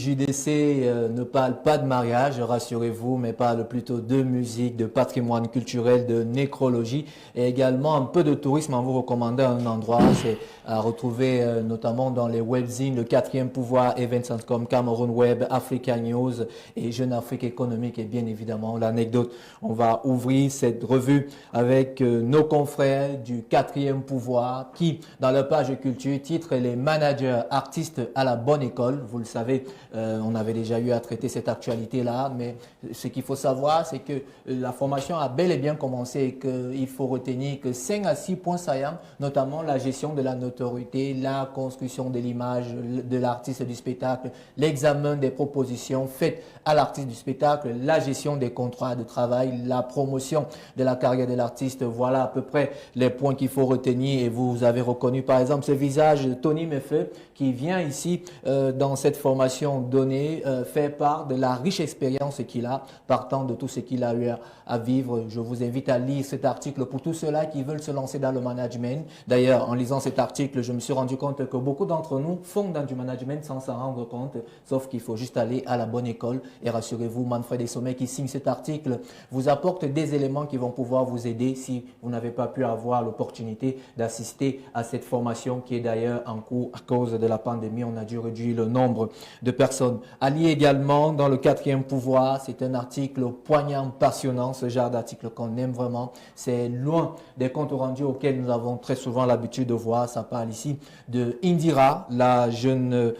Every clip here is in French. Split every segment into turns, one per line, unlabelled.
JDC ne parle pas de mariage, rassurez-vous, mais parle plutôt de musique, de patrimoine culturel, de nécrologie et également un peu de tourisme en vous recommandant un endroit. C'est à retrouver notamment dans les webzines, le quatrième pouvoir, Events.com, Cameroun Web, Africa News et Jeune Afrique économique et bien évidemment l'anecdote. On va ouvrir cette revue avec nos confrères du quatrième pouvoir qui, dans leur page culture, titre les managers artistes à la bonne école. Vous le savez, on avait déjà eu à traiter cette actualité-là, mais ce qu'il faut savoir, c'est que la formation a bel et bien commencé et qu'il faut retenir que 5 à 6 points saillants, notamment la gestion de la notoriété, la construction de l'image de l'artiste du spectacle, l'examen des propositions faites à l'artiste du spectacle, la gestion des contrats de travail, la promotion de la carrière de l'artiste. Voilà à peu près les points qu'il faut retenir et vous avez reconnu par exemple ce visage de Tony Meffeux qui vient ici dans cette formation donnée faire part de la riche expérience qu'il a partant de tout ce qu'il a eu à vivre. Je vous invite à lire cet article pour tous ceux-là qui veulent se lancer dans le management. D'ailleurs, en lisant cet article, je me suis rendu compte que beaucoup d'entre nous font dans du management sans s'en rendre compte, sauf qu'il faut juste aller à la bonne école. Et rassurez-vous, Manfred Sommet qui signe cet article vous apporte des éléments qui vont pouvoir vous aider si vous n'avez pas pu avoir l'opportunité d'assister à cette formation qui est d'ailleurs en cours à cause de la pandémie. On a dû réduire le nombre de personnes. À lire également dans le quatrième pouvoir, c'est un article poignant, passionnant, ce genre d'article qu'on aime vraiment. C'est loin des comptes rendus auxquels nous avons très souvent l'habitude de voir. Ça parle ici de Indira, la jeune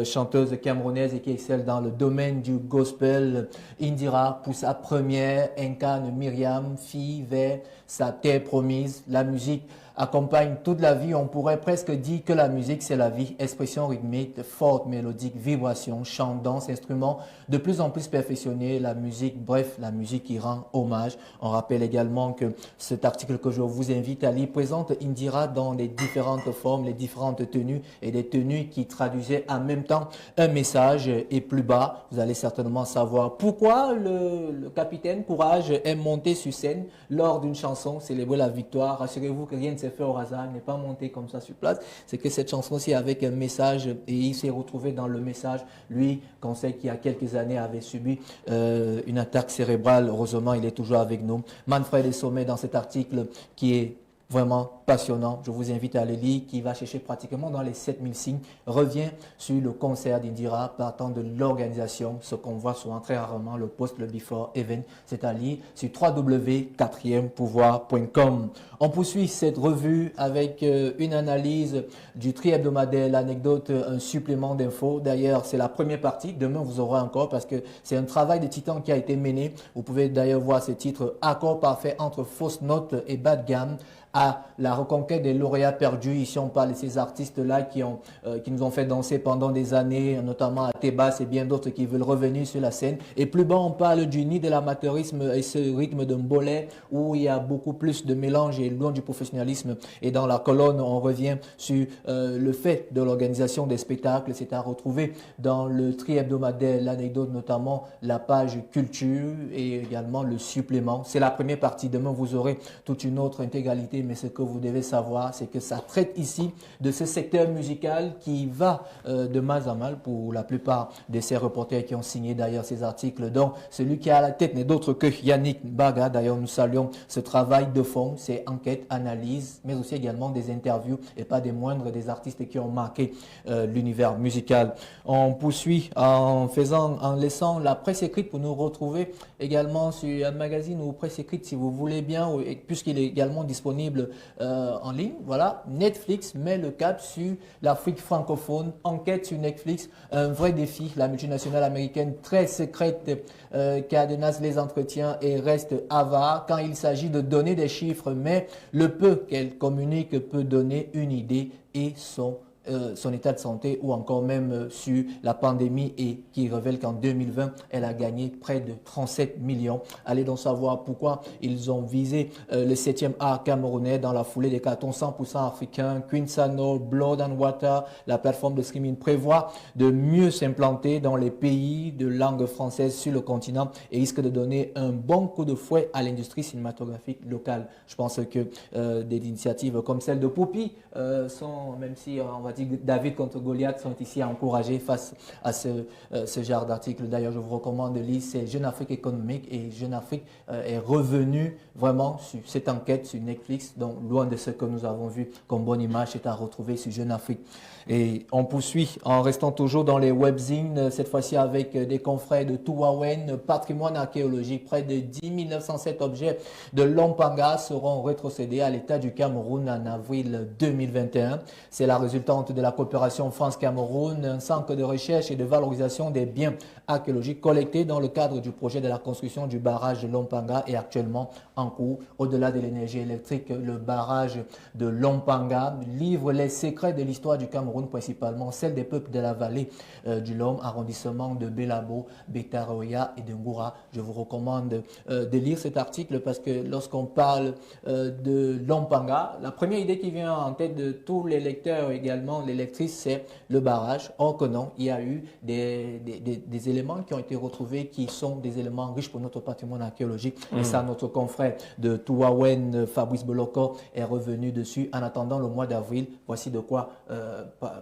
chanteuse camerounaise et qui excelle dans le domaine du gospel. Indira, pour sa première, incarne Myriam, fille vers sa terre promise. La musique accompagne toute la vie. On pourrait presque dire que la musique, c'est la vie. Expression rythmique, forte, mélodique, vibration, chant, danse, instrument de plus en plus perfectionné. La musique, bref, la musique qui rend hommage. On rappelle également que cet article que je vous invite à lire présente Indira dans les différentes formes, les différentes tenues et des tenues qui traduisaient en même temps un message. Et plus bas, vous allez certainement savoir pourquoi le capitaine Courage est monté sur scène lors d'une chanson, célébrer la victoire. Rassurez-vous que rien ne s'est fait au hasard, il n'est pas monté comme ça sur place. C'est que cette chanson-ci avec un message et il s'est retrouvé dans le message. Lui, qu'on sait qu'il y a quelques années avait subi une attaque cérébrale. Heureusement, il est toujours avec nous. Manfred Sommet dans cet article qui est vraiment passionnant. Je vous invite à le lire, qui va chercher pratiquement dans les 7000 signes, revient sur le concert d'Indira partant de l'organisation, ce qu'on voit souvent très rarement, le post, le before event, c'est à lire sur www.quatrièmepouvoir.com. On poursuit cette revue avec une analyse du tri-hebdomadaire, l'anecdote, un supplément d'infos. D'ailleurs, c'est la première partie. Demain, vous aurez encore parce que c'est un travail de titan qui a été mené. Vous pouvez d'ailleurs voir ce titre « Accord parfait entre fausse note et bas de gamme » à la reconquête des lauréats perdus. Ici, on parle de ces artistes-là qui nous ont fait danser pendant des années, notamment à Tebas et bien d'autres qui veulent revenir sur la scène. Et plus bas, on parle du nid de l'amateurisme et ce rythme de mbolet où il y a beaucoup plus de mélange et loin du professionnalisme. Et dans la colonne, on revient sur le fait de l'organisation des spectacles. C'est à retrouver dans le tri hebdomadaire, l'anecdote, notamment la page culture et également le supplément. C'est la première partie. Demain, vous aurez toute une autre intégralité. Mais ce que vous devez savoir, c'est que ça traite ici de ce secteur musical qui va de mal en mal pour la plupart de ces reporters qui ont signé d'ailleurs ces articles. Donc, celui qui est à la tête n'est d'autre que Yannick Baga. D'ailleurs, nous saluons ce travail de fond, ces enquêtes, analyses, mais aussi également des interviews et pas des moindres des artistes qui ont marqué l'univers musical. On poursuit en laissant la presse écrite pour nous retrouver également sur un magazine ou presse écrite si vous voulez bien, puisqu'il est également disponible en ligne. Voilà, Netflix met le cap sur l'Afrique francophone. Enquête sur Netflix, un vrai défi. La multinationale américaine très secrète cadenasse les entretiens et reste avare quand il s'agit de donner des chiffres, mais le peu qu'elle communique peut donner une idée et son état de santé ou encore même sur la pandémie et qui révèle qu'en 2020, elle a gagné près de 37 millions. Allez donc savoir pourquoi ils ont visé le 7e art camerounais dans la foulée des cartons 100% africains. Quinsano, Blood and Water, la plateforme de streaming prévoit de mieux s'implanter dans les pays de langue française sur le continent et risque de donner un bon coup de fouet à l'industrie cinématographique locale. Je pense que des initiatives comme celle de Poupy sont, même si on va dire David contre Goliath sont ici encouragés face à ce genre d'article. D'ailleurs, je vous recommande de lire, c'est Jeune Afrique économique, et Jeune Afrique est revenu vraiment sur cette enquête sur Netflix, donc loin de ce que nous avons vu comme bonne image, c'est à retrouver sur Jeune Afrique. Et on poursuit en restant toujours dans les webzines, cette fois-ci avec des confrères de Touawen, patrimoine archéologique. Près de 10 907 objets de Lompanga seront rétrocédés à l'État du Cameroun en avril 2021. C'est la résultante de la coopération France-Cameroun, un centre de recherche et de valorisation des biens archéologiques collectés dans le cadre du projet de la construction du barrage de Lompanga est actuellement en cours. Au-delà de l'énergie électrique, le barrage de Lompanga livre les secrets de l'histoire du Cameroun, principalement celle des peuples de la vallée du Lom, arrondissement de Belabo, Betaroya et de Ngoura. Je vous recommande de lire cet article parce que lorsqu'on parle de Lompanga, la première idée qui vient en tête de tous les lecteurs, également les lectrices, c'est le barrage. Or que non, il y a eu des éléments qui ont été retrouvés qui sont des éléments riches pour notre patrimoine archéologique. Et ça, notre confrère de Touawen, Fabrice Boloko, est revenu dessus. En attendant le mois d'avril, voici de quoi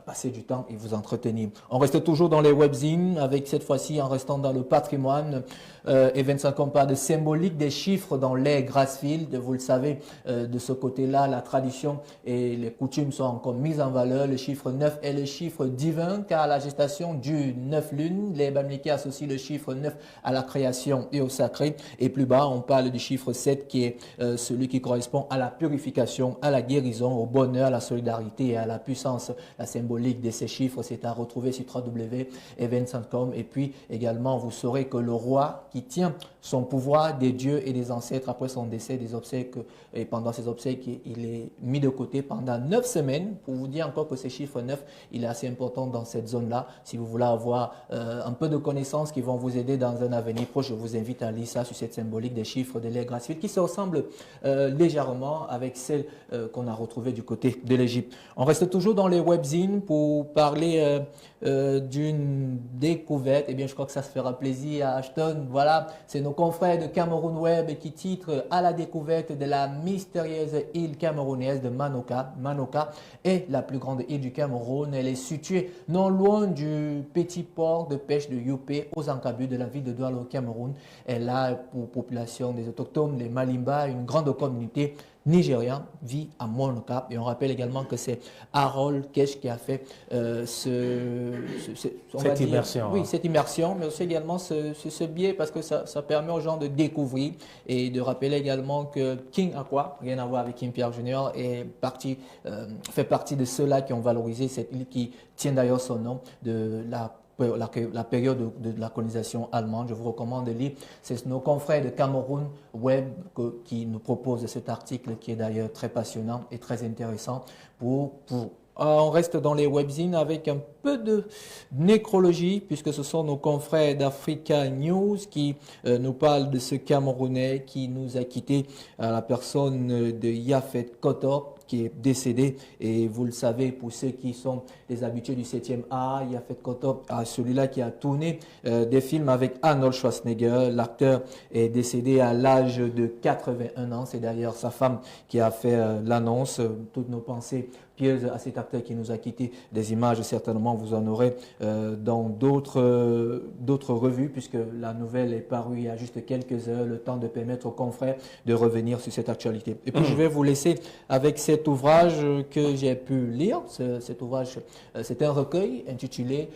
passer du temps et vous entretenir. On reste toujours dans les webzines, avec cette fois-ci, en restant dans le patrimoine, et 25 ans, parle de symbolique des chiffres dans l'ère Grassfield. Vous le savez, de ce côté-là, la tradition et les coutumes sont encore mises en valeur. Le chiffre 9 est le chiffre divin, car à la gestation du 9 lunes, les Bamileke associent le chiffre 9 à la création et au sacré. Et plus bas, on parle du chiffre 7 qui est celui qui correspond à la purification, à la guérison, au bonheur, à la solidarité et à la puissance. La symbolique de ces chiffres, c'est à retrouver sur www.events.com. Et puis également, vous saurez que le roi qui tient son pouvoir des dieux et des ancêtres après son décès, des obsèques, et pendant ces obsèques, il est mis de côté pendant 9 semaines. Pour vous dire encore que ce chiffre 9, il est assez important dans cette zone-là. Si vous voulez avoir un peu de connaissances qui vont vous aider dans un avenir proche, je vous invite à lire ça sur cette symbolique des chiffres de l'ère Grassfield qui se ressemble légèrement avec celle qu'on a retrouvée du côté de l'Égypte. On reste toujours dans les webzines pour parler d'une découverte. Eh bien, je crois que ça se fera plaisir à Ashton. Voilà, c'est nos confrères de Cameroun Web qui titrent à la découverte de la mystérieuse île camerounaise de Manoka. Manoka est la plus grande île du Cameroun. Elle est située non loin du petit port de pêche de Youpé, aux encablures de la ville de Douala au Cameroun. Elle a pour population des autochtones, les Malimba, une grande communauté nigérian vit à Manoka. Et on rappelle également que c'est Harold Kesh qui a fait cette immersion. Oui, cette immersion, mais aussi également ce biais parce que ça permet aux gens de découvrir et de rappeler également que King Aqua, rien à voir avec King Pierre Junior, fait partie de ceux-là qui ont valorisé cette île qui tient d'ailleurs son nom de la période de la colonisation allemande. Je vous recommande de lire. C'est nos confrères de Cameroun Web qui nous proposent cet article qui est d'ailleurs très passionnant et très intéressant on reste dans les webzines avec un peu de nécrologie puisque ce sont nos confrères d'Africa News qui nous parlent de ce Camerounais qui nous a quittés à la personne de Yafet Kotor qui est décédé. Et vous le savez, pour ceux qui sont des habitués du 7e art, Yafet Kotor, celui-là qui a tourné des films avec Arnold Schwarzenegger. L'acteur est décédé à l'âge de 81 ans. C'est d'ailleurs sa femme qui a fait l'annonce. Toutes nos pensées pieuses à cet acteur qui nous a quittés. Des images, certainement, vous en aurez dans d'autres revues, puisque la nouvelle est parue il y a juste quelques heures, le temps de permettre aux confrères de revenir sur cette actualité. Et puis, je vais vous laisser avec cet ouvrage que j'ai pu lire. Cet ouvrage, c'est un recueil intitulé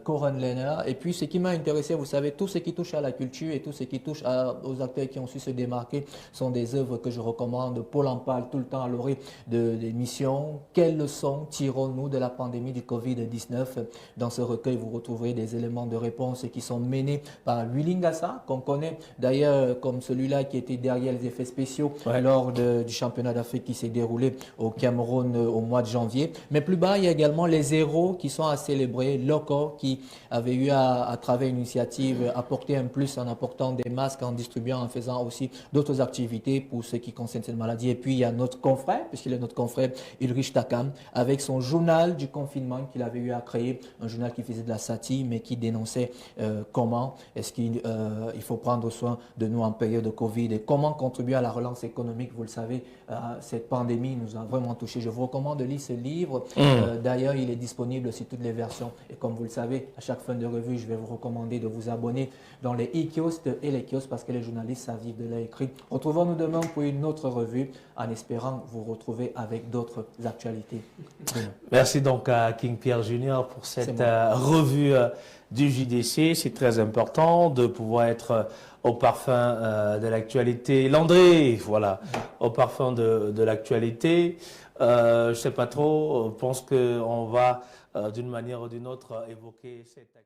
Coran Lerner. Et puis, ce qui m'a intéressé, vous savez, tout ce qui touche à la culture et tout ce qui touche aux acteurs qui ont su se démarquer sont des œuvres que je recommande. Paul en parle tout le temps à l'orée de l'émission. Quelles leçons tirons-nous de la pandémie du Covid-19? Dans ce recueil, vous retrouverez des éléments de réponse qui sont menés par Willy Ngassa, qu'on connaît d'ailleurs comme celui-là qui était derrière les effets spéciaux lors du championnat d'Afrique qui s'est déroulé au Cameroun au mois de janvier. Mais plus bas, il y a également les héros qui sont à célébrer. Loco qui avait eu à travers une initiative apporter un plus en apportant des masques, en distribuant, en faisant aussi d'autres activités pour ceux qui concernent cette maladie. Et puis il y a notre confrère, puisqu'il est notre confrère Ulrich Takam, avec son journal du confinement qu'il avait eu à créer, un journal qui faisait de la satire mais qui dénonçait comment est-ce qu'il faut prendre soin de nous en période de Covid et comment contribuer à la relance économique. Vous le savez, cette pandémie nous nous a vraiment touché. Je vous recommande de lire ce livre. D'ailleurs, il est disponible sur toutes les versions. Et comme vous le savez, à chaque fin de revue, je vais vous recommander de vous abonner dans les e-kiosques et les kiosques parce que les journalistes savent vivre de leur écrit. Retrouvons-nous demain pour une autre revue en espérant vous retrouver avec d'autres actualités.
Merci donc à King Pierre Junior pour cette revue du JDC. C'est très important de pouvoir être au parfum de l'actualité. Landré, voilà, au parfum de l'actualité. Je ne sais pas trop, je pense qu'on va d'une manière ou d'une autre évoquer cette activité.